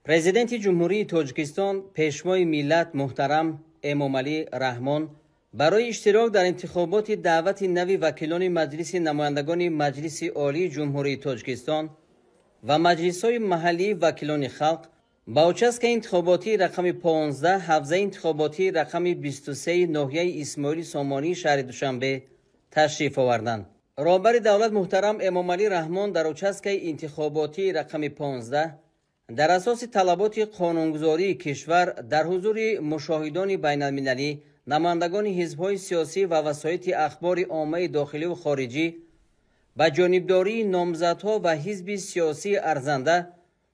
پرزیدنت جمهوری تاجیکستان پیشوای ملت محترم امامعلی رحمان برای اشتراک در انتخابات دعوت نوی وکیلان مجلس نمایندگان مجلس عالی جمهوری تاجیکستان و مجلس‌های محلی وکیلان خلق با اچسک انتخاباتی رقم 15 حوزه انتخاباتی رقم 23 ناحیه اسماعیل سامانی شهر دوشنبه تشریف آوردند. رهبر دولت محترم امامعلی رحمان در اچسک انتخاباتی رقم 15 در اساس طلبات قانونگذاری کشور در حضور مشاهدان بین المللی، نمایندگان حزب‌های سیاسی و وسایط اخبار عامه داخلی و خارجی با جانبداری نامزدها و حزب سیاسی ارزنده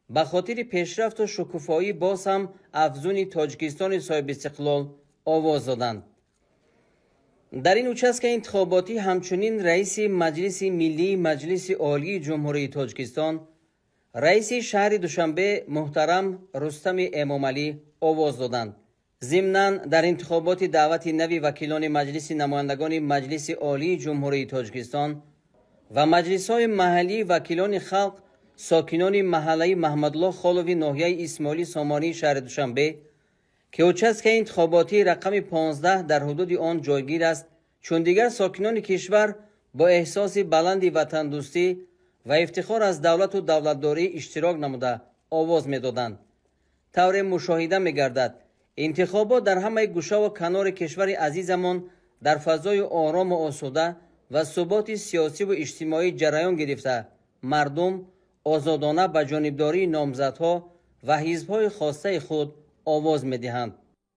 به خاطر پیشرفت و شکوفایی باز هم افزون تاجیکستان صاحب استقلال آواز دادند. در این اچسک انتخاباتی همچنین رئیس مجلس ملی مجلس عالی جمهوری تاجیکستان، رئیس شهر دوشنبه محترم رستم امامعلی آواز دادند. ضمناً در انتخابات دعوت نوی وکیلان مجلس نمایندگان مجلس عالی جمهوری تاجیکستان و مجلس‌های محلی وکیلان خلق ساکنان محله محمدالله خالوی ناحیه اسماعیل سامانی شهر دوشنبه که اچسک انتخاباتی رقم 15 در حدود آن جایگیر است، چون دیگر ساکنان کشور با احساس بلند وطن دوستی و افتخار از دولت و دولتداری اشتراک نموده آواز می‌دادند. طور مشاهده می‌گردد انتخابات در همه گوشه و کنار کشور عزیزمان در فضای آرام و آسوده و ثبات سیاسی و اجتماعی جریان گرفته، مردم آزادانه به جانبداری نامزدها و حزب‌های خواسته خود آواز می‌دهند.